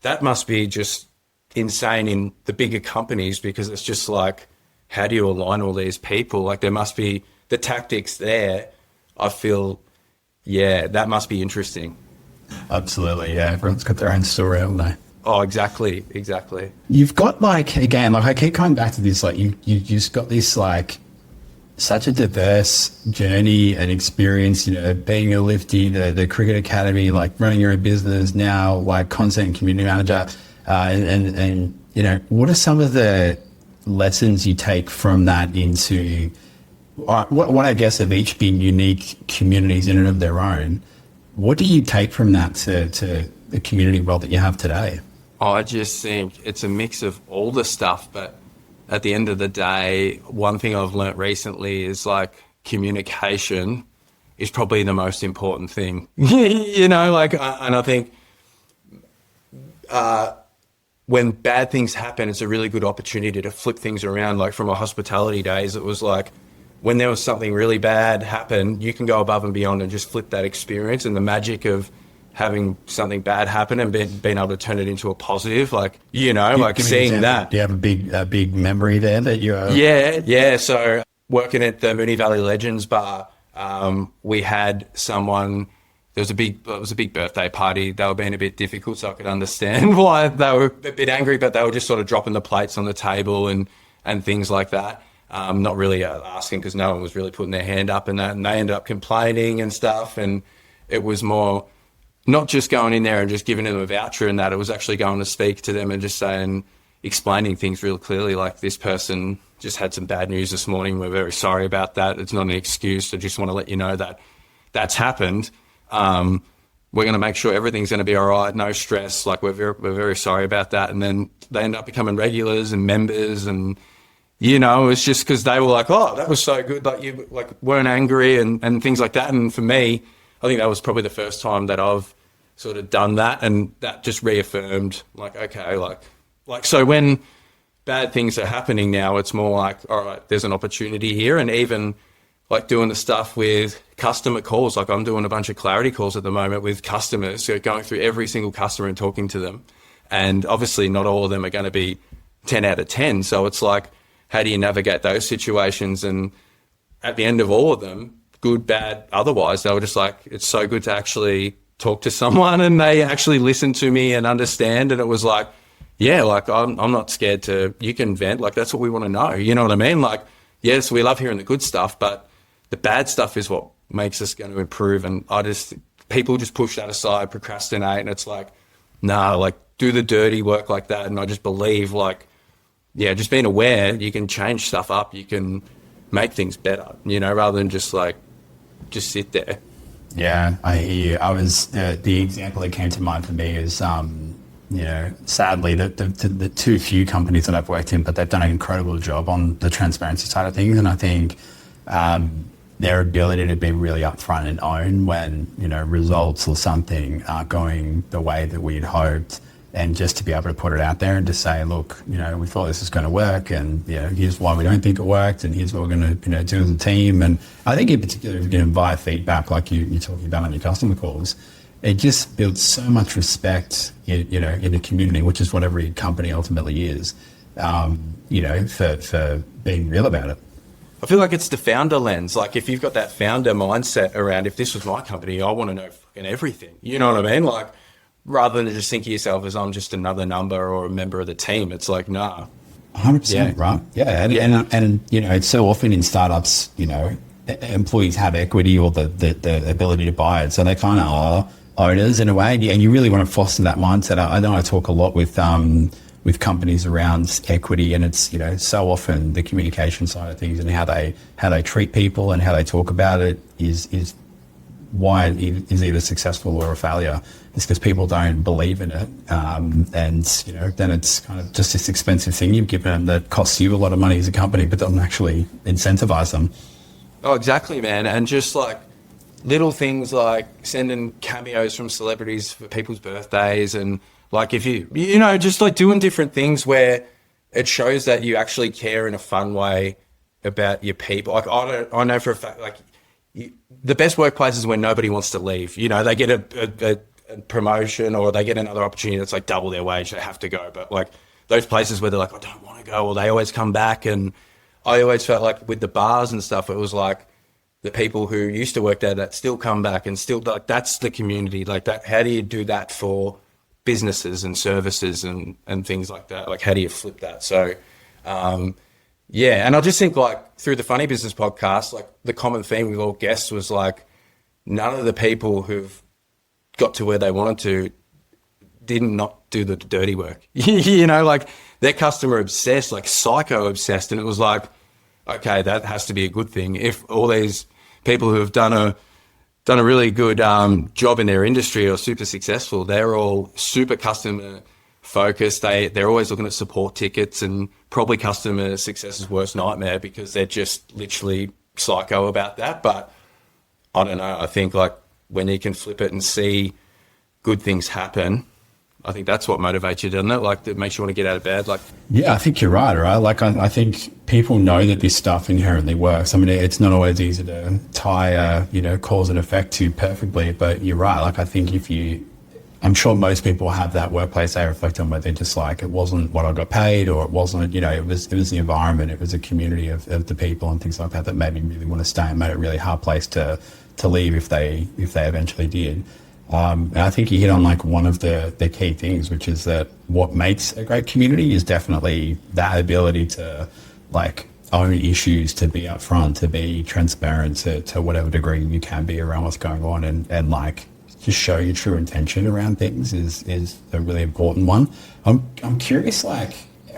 that must be just insane in the bigger companies, because it's just like, how do you align all these people? Like, there must be the tactics there. I feel, yeah, that must be interesting. Absolutely, yeah. Everyone's got their own story, haven't they? Oh, exactly. You've got like, again, like I keep coming back to this, like you just got this like such a diverse journey and experience, being a lifty, the cricket academy, like running your own business now, like content and community manager, and what are some of the lessons you take from that into what I guess have each been unique communities in and of their own? What do you take from that to the community world that you have today? I just think it's a mix of all the stuff, but at the end of the day, one thing I've learnt recently is like, communication is probably the most important thing. And I think when bad things happen, it's a really good opportunity to flip things around. Like, from my hospitality days, it was like, when there was something really bad happen, you can go above and beyond and just flip that experience, and the magic of having something bad happen and being able to turn it into a positive, like, like seeing that. Do you have a big memory there that you are? Yeah. So working at the Moonee Valley Legends bar, we had someone, it was a big birthday party. They were being a bit difficult, so I could understand why they were a bit angry, but they were just sort of dropping the plates on the table and things like that. Not really asking, because no one was really putting their hand up and that, and they ended up complaining and stuff. And it was more not just going in there and just giving them a voucher and that, it was actually going to speak to them and just explaining things real clearly. Like, this person just had some bad news this morning. We're very sorry about that. It's not an excuse. I just want to let you know that that's happened. We're going to make sure everything's going to be all right. No stress. Like, we're very sorry about that. And then they end up becoming regulars and members, and it's just because they were like, oh, that was so good. Like, you weren't angry and things like that. And for me, I think that was probably the first time that I've sort of done that, and that just reaffirmed, like, okay, like so when bad things are happening now, it's more like, all right, there's an opportunity here. And even like doing the stuff with customer calls, like I'm doing a bunch of clarity calls at the moment with customers, so going through every single customer and talking to them. And obviously not all of them are going to be 10 out of 10. So it's like, how do you navigate those situations? And at the end of all of them, good, bad, otherwise, they were just like, it's so good to actually talk to someone and they actually listen to me and understand. And it was like, yeah, like I'm not scared to, you can vent. Like that's what we want to know. You know what I mean? Like, yes, we love hearing the good stuff, but the bad stuff is what makes us going to improve. And people just push that aside, procrastinate. And it's like, nah, like do the dirty work like that. And I just believe like, yeah, just being aware, you can change stuff up. You can make things better, you know, rather than just sit there. Yeah, I hear you. I was, the example that came to mind for me is, you know, sadly, the too few companies that I've worked in, but they've done an incredible job on the transparency side of things. And I think their ability to be really upfront and own when, you know, results or something aren't going the way that we'd hoped, and just to be able to put it out there and to say, look, you know, we thought this was going to work, and, you know, here's why we don't think it worked, and here's what we're going to, you know, do as a team. And I think in particular, if you can via feedback, like you're talking about on your customer calls, it just builds so much respect, you know, in the community, which is what every company ultimately is, you know, for being real about it. I feel like it's the founder lens. Like if you've got that founder mindset around, if this was my company, I want to know fucking everything. You know what I mean? Like, rather than just think of yourself as I'm just another number or a member of the team, it's like, nah. 100%, right? Yeah, and you know, it's so often in startups, you know, employees have equity or the ability to buy it, so they kind of are owners in a way, and you really want to foster that mindset. I know I talk a lot with companies around equity, and it's, you know, so often the communication side of things and how they treat people and how they talk about it is why it is either successful or a failure. It's because people don't believe in it, and, you know, then it's kind of just this expensive thing you've given them that costs you a lot of money as a company, but doesn't actually incentivize them. Oh, exactly, man. And just like little things like sending cameos from celebrities for people's birthdays, and like if you know, just like doing different things where it shows that you actually care in a fun way about your people. Like I know for a fact, like the best workplace is when nobody wants to leave. You know, they get a promotion or they get another opportunity that's like double their wage, they have to go. But like those places where they're like, I don't want to go, or they always come back. And I always felt like with the bars and stuff, it was like the people who used to work there that still come back, and still, like, that's the community. Like that, how do you do that for businesses and services and things like that? Like, how do you flip that? So, yeah. And I just think, like, through the Funny Business podcast, like the common theme with all guests was like, none of the people who've got to where they wanted to did not do the dirty work. You know, like they're customer obsessed, like psycho obsessed. And it was like, okay, that has to be a good thing. If all these people who have done a really good job in their industry or super successful, they're all super customer focused. They're always looking at support tickets, and probably customer success's worst nightmare because they're just literally psycho about that. But I don't know. I think like when you can flip it and see good things happen, I think that's what motivates you, doesn't it? Like, it makes you want to get out of bed. Like, yeah, I think you're right. Like, I think people know that this stuff inherently works. I mean, it's not always easy to tie, cause and effect to perfectly, but you're right. Like, I think I'm sure most people have that workplace they reflect on where they're just like, it wasn't what I got paid, or it wasn't, it was the environment, it was a community of the people and things like that made me really want to stay, and made it a really hard place to leave if they eventually did. And I think you hit on like one of the key things, which is that what makes a great community is definitely that ability to like own issues, to be upfront, to be transparent to whatever degree you can be around what's going on, and like just show your true intention around things is a really important one. I'm curious, like,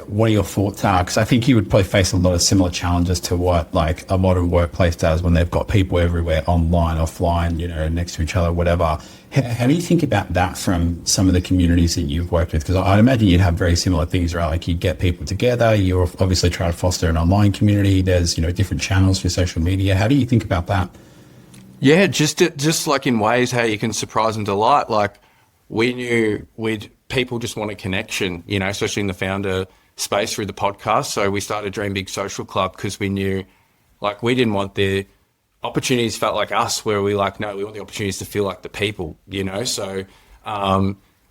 what are your thoughts are? Because I think you would probably face a lot of similar challenges to what like a modern workplace does when they've got people everywhere, online, offline, next to each other, whatever. How do you think about that from some of the communities that you've worked with? Because I'd imagine you'd have very similar things, right? Like you get people together, you're obviously trying to foster an online community. There's, different channels for social media. How do you think about that? Yeah, just like in ways how you can surprise and delight. Like we knew people just want a connection, especially in the founder space through the podcast. So we started Dream Big Social Club because we knew, like, we didn't want the opportunities felt like us, where we like, no, we want the opportunities to feel like the people, So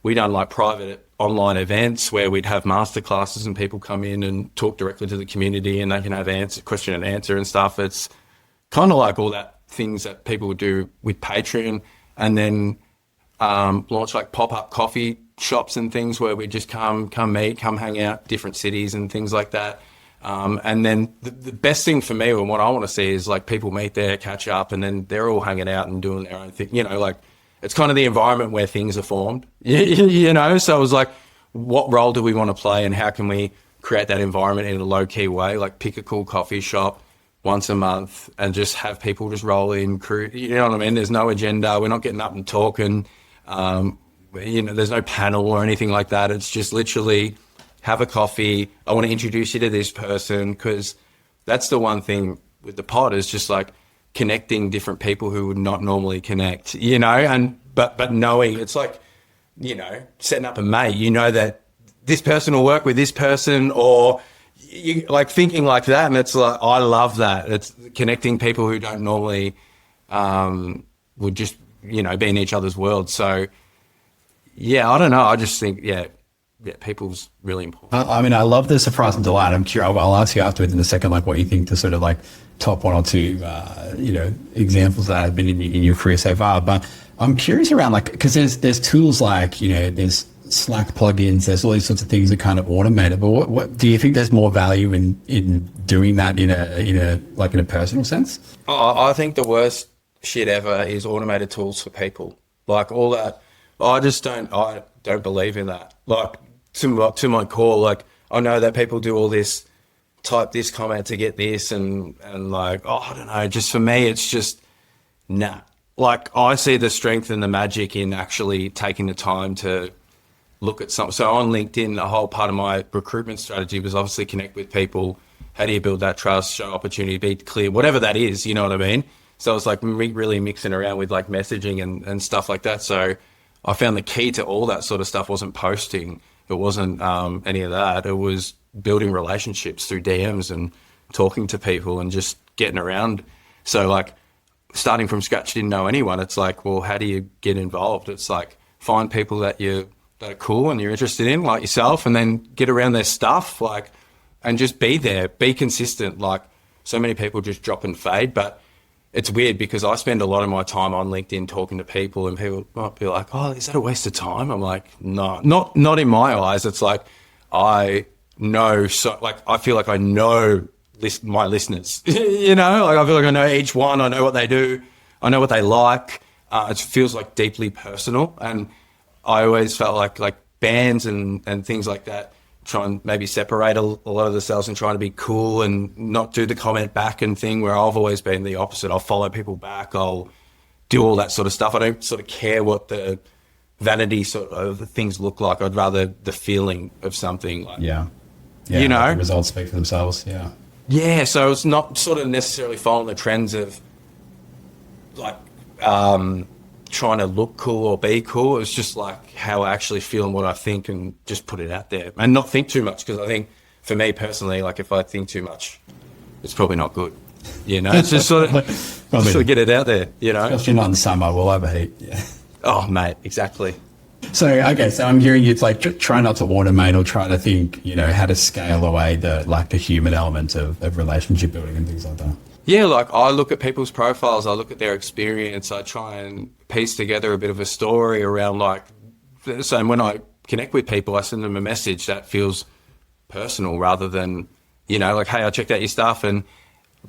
we done like private online events where we'd have masterclasses and people come in and talk directly to the community, and they can have question and answer and stuff. It's kind of like all that things that people would do with Patreon, and then launch like pop-up coffee shops and things where we just come meet, come hang out, different cities and things like that. And then the best thing for me and what I want to see is like people meet there, catch up, and then they're all hanging out and doing their own thing. You know, like it's kind of the environment where things are formed, you know? So it was like, what role do we want to play, and how can we create that environment in a low key way? Like pick a cool coffee shop once a month and just have people just roll in, crew, you know what I mean? There's no agenda. We're not getting up and talking. You know, there's no panel or anything like that. It's just literally have a coffee. I want to introduce you to this person, because that's the one thing with the pod is just like connecting different people who would not normally connect, you know, and but knowing it's like, you know, setting up a mate, you know, that this person will work with this person, or you like thinking like that. And it's like, I love that. It's connecting people who don't normally would just, you know, be in each other's world. So yeah, I don't know. I just think, yeah, people's really important. I mean, I love the surprise and delight. I'm curious. I'll ask you afterwards in a second, like what you think the sort of like top one or two, you know, examples that have been in your career so far. But I'm curious around like, because there's tools like, you know, there's Slack plugins, there's all these sorts of things that kind of automate it. But what do you think there's more value in doing that in a personal sense? I think the worst shit ever is automated tools for people. Like all that. I don't believe in that. Like to my core, like I know that people do all this, type this comment to get this, and like, oh, I don't know. Just for me, it's just nah. Like I see the strength and the magic in actually taking the time to look at something. So on LinkedIn, a whole part of my recruitment strategy was obviously connect with people. How do you build that trust, show opportunity, be clear, whatever that is, you know what I mean? So I was like really mixing around with like messaging and stuff like that. So I found the key to all that sort of stuff wasn't posting. It wasn't any of that. It was building relationships through DMs and talking to people and just getting around. So like starting from scratch, didn't know anyone. It's like, well, how do you get involved? It's like find people that are cool and you're interested in, like yourself, and then get around their stuff, like, and just be there, be consistent. Like so many people just drop and fade, but it's weird because I spend a lot of my time on LinkedIn talking to people, and people might be like, oh, is that a waste of time? I'm like, no, not in my eyes. It's like, I know, so like, I feel like I know my listeners, you know, like I feel like I know each one. I know what they do. I know what they like. It feels like deeply personal. And I always felt like bands and things like that try and maybe separate a lot of themselves and trying to be cool and not do the comment back and thing, where I've always been the opposite. I'll follow people back. I'll do all that sort of stuff. I don't sort of care what the vanity sort of things look like. I'd rather the feeling of something. Like, yeah, you know, the results speak for themselves. Yeah. Yeah. So it's not sort of necessarily following the trends of like, trying to look cool or be cool. It's just like how I actually feel and what I think, and just put it out there and not think too much. Because I think for me personally, like if I think too much, it's probably not good. You know, it's just sort of, sort of get it out there, you know. Especially not in summer, we'll overheat. Yeah. Oh, mate, exactly. So, okay, so I'm hearing you, it's like try not to automate or try to think, you know, how to scale away the human element of relationship building and things like that. Yeah, like I look at people's profiles, I look at their experience, I try and piece together a bit of a story around like, so when I connect with people, I send them a message that feels personal rather than, you know, like, hey, I checked out your stuff, and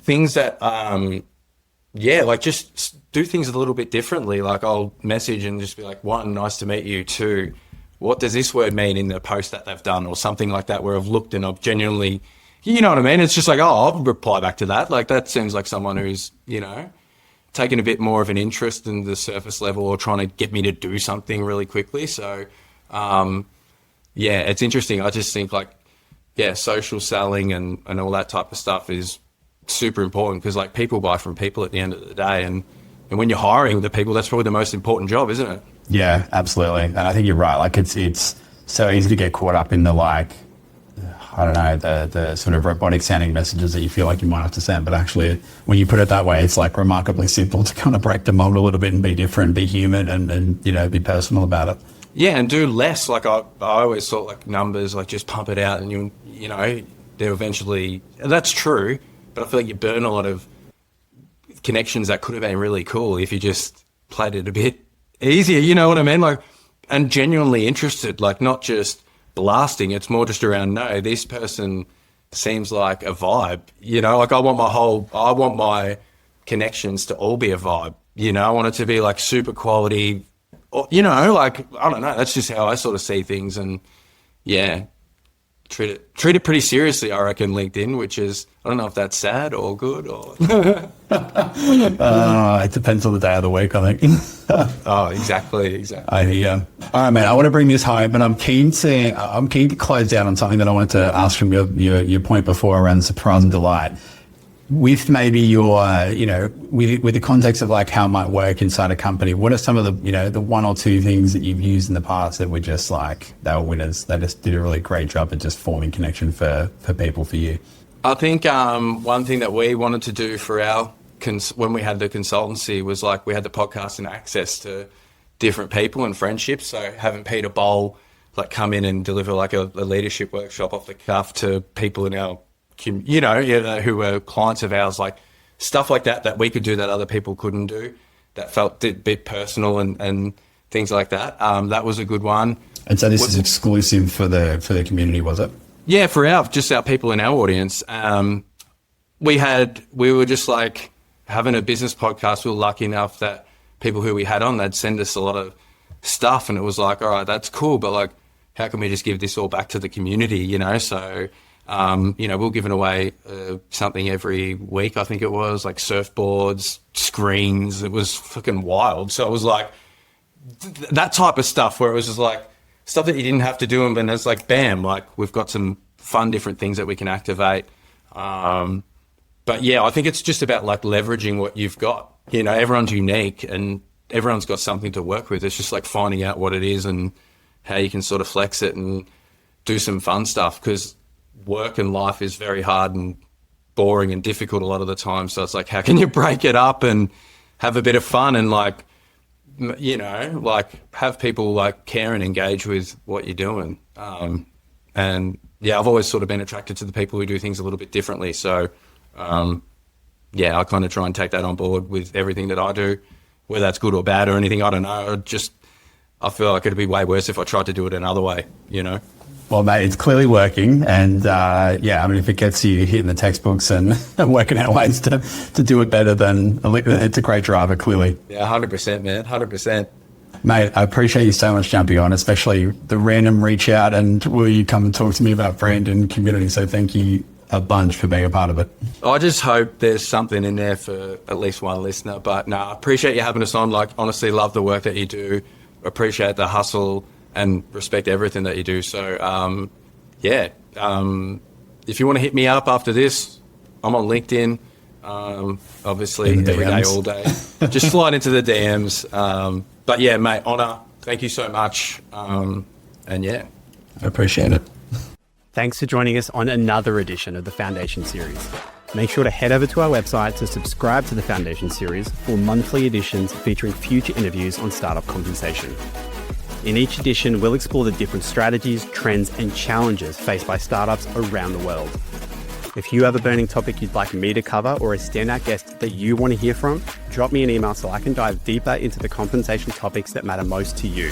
things that, like just do things a little bit differently. Like I'll message and just be like, one, nice to meet you. Two, what does this word mean in the post that they've done, or something like that, where I've looked and I've genuinely, you know what I mean? It's just like, oh, I'll reply back to that. Like that seems like someone who's, you know, taking a bit more of an interest in the surface level or trying to get me to do something really quickly. So, it's interesting. I just think like, social selling and all that type of stuff is super important, because like people buy from people at the end of the day. And when you're hiring the people, that's probably the most important job, isn't it? Yeah, absolutely. And I think you're right. Like it's so easy to get caught up in the like, I don't know, the sort of robotic sounding messages that you feel like you might have to send. But actually, when you put it that way, it's like remarkably simple to kind of break the mold a little bit and be different, be human, and you know, be personal about it. Yeah, and do less. Like I always thought, like numbers, like just pump it out, and you know, they're eventually. And that's true, but I feel like you burn a lot of connections that could have been really cool if you just played it a bit easier. You know what I mean? Like, and genuinely interested, like not just blasting. It's more just around. No, this person seems like a vibe. You know, like I want my connections to all be a vibe. You know, I want it to be like super quality. Or, you know, like, I don't know. That's just how I sort of see things. And yeah, treat it pretty seriously, I reckon, LinkedIn, which is, I don't know if that's sad or good or. It depends on the day of the week, I think. Oh, exactly. All right, man, I want to bring this home, but I'm keen to close down on something that I wanted to ask from your point before around surprise and delight. With maybe your, with the context of like how it might work inside a company, what are some of the, the one or two things that you've used in the past that were just like, they were winners? They just did a really great job at just forming connection for people, for you. I think one thing that we wanted to do for when we had the consultancy was like we had the podcast and access to different people and friendships. So having Peter Bowl like come in and deliver like a leadership workshop off the cuff to people in our who were clients of ours, like stuff like that we could do that other people couldn't do, that felt a bit personal and things like that. That was a good one. And so this is exclusive for the community, was it? Yeah, for our people in our audience. We were just like having a business podcast. We were lucky enough that people who we had on, they'd send us a lot of stuff, and it was like, all right, that's cool, but like, how can we just give this all back to the community, you know? So we're giving away something every week, I think it was, like surfboards, screens. It was fucking wild. So it was like that type of stuff where it was just like stuff that you didn't have to do, and then it's like, bam, like we've got some fun different things that we can activate. But yeah, I think it's just about like leveraging what you've got. You know, everyone's unique and everyone's got something to work with. It's just like finding out what it is and how you can sort of flex it and do some fun stuff, because work and life is very hard and boring and difficult a lot of the time. So it's like, how can you break it up and have a bit of fun and like, like have people like care and engage with what you're doing. And yeah, I've always sort of been attracted to the people who do things a little bit differently. So, I kind of try and take that on board with everything that I do, whether that's good or bad or anything. I don't know. I feel like it'd be way worse if I tried to do it another way, you know? Well, mate, it's clearly working. And if it gets you hitting the textbooks and working out ways to do it better, then it's a great driver, clearly. Yeah, 100%, man, 100%. Mate, I appreciate you so much jumping on, especially the random reach out and will you come and talk to me about brand and community. So thank you a bunch for being a part of it. I just hope there's something in there for at least one listener. But no, I appreciate you having us on. Like, honestly, love the work that you do. Appreciate the hustle and respect everything that you do. So, if you want to hit me up after this, I'm on LinkedIn, obviously every day, all day. Just slide into the DMs. But yeah, mate, honour. Thank you so much. I appreciate it. Thanks for joining us on another edition of the Foundation Series. Make sure to head over to our website to subscribe to the Foundation Series for monthly editions featuring future interviews on startup compensation. In each edition, we'll explore the different strategies, trends, and challenges faced by startups around the world. If you have a burning topic you'd like me to cover or a standout guest that you want to hear from, drop me an email so I can dive deeper into the compensation topics that matter most to you.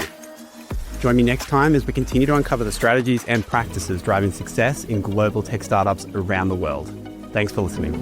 Join me next time as we continue to uncover the strategies and practices driving success in global tech startups around the world. Thanks for listening.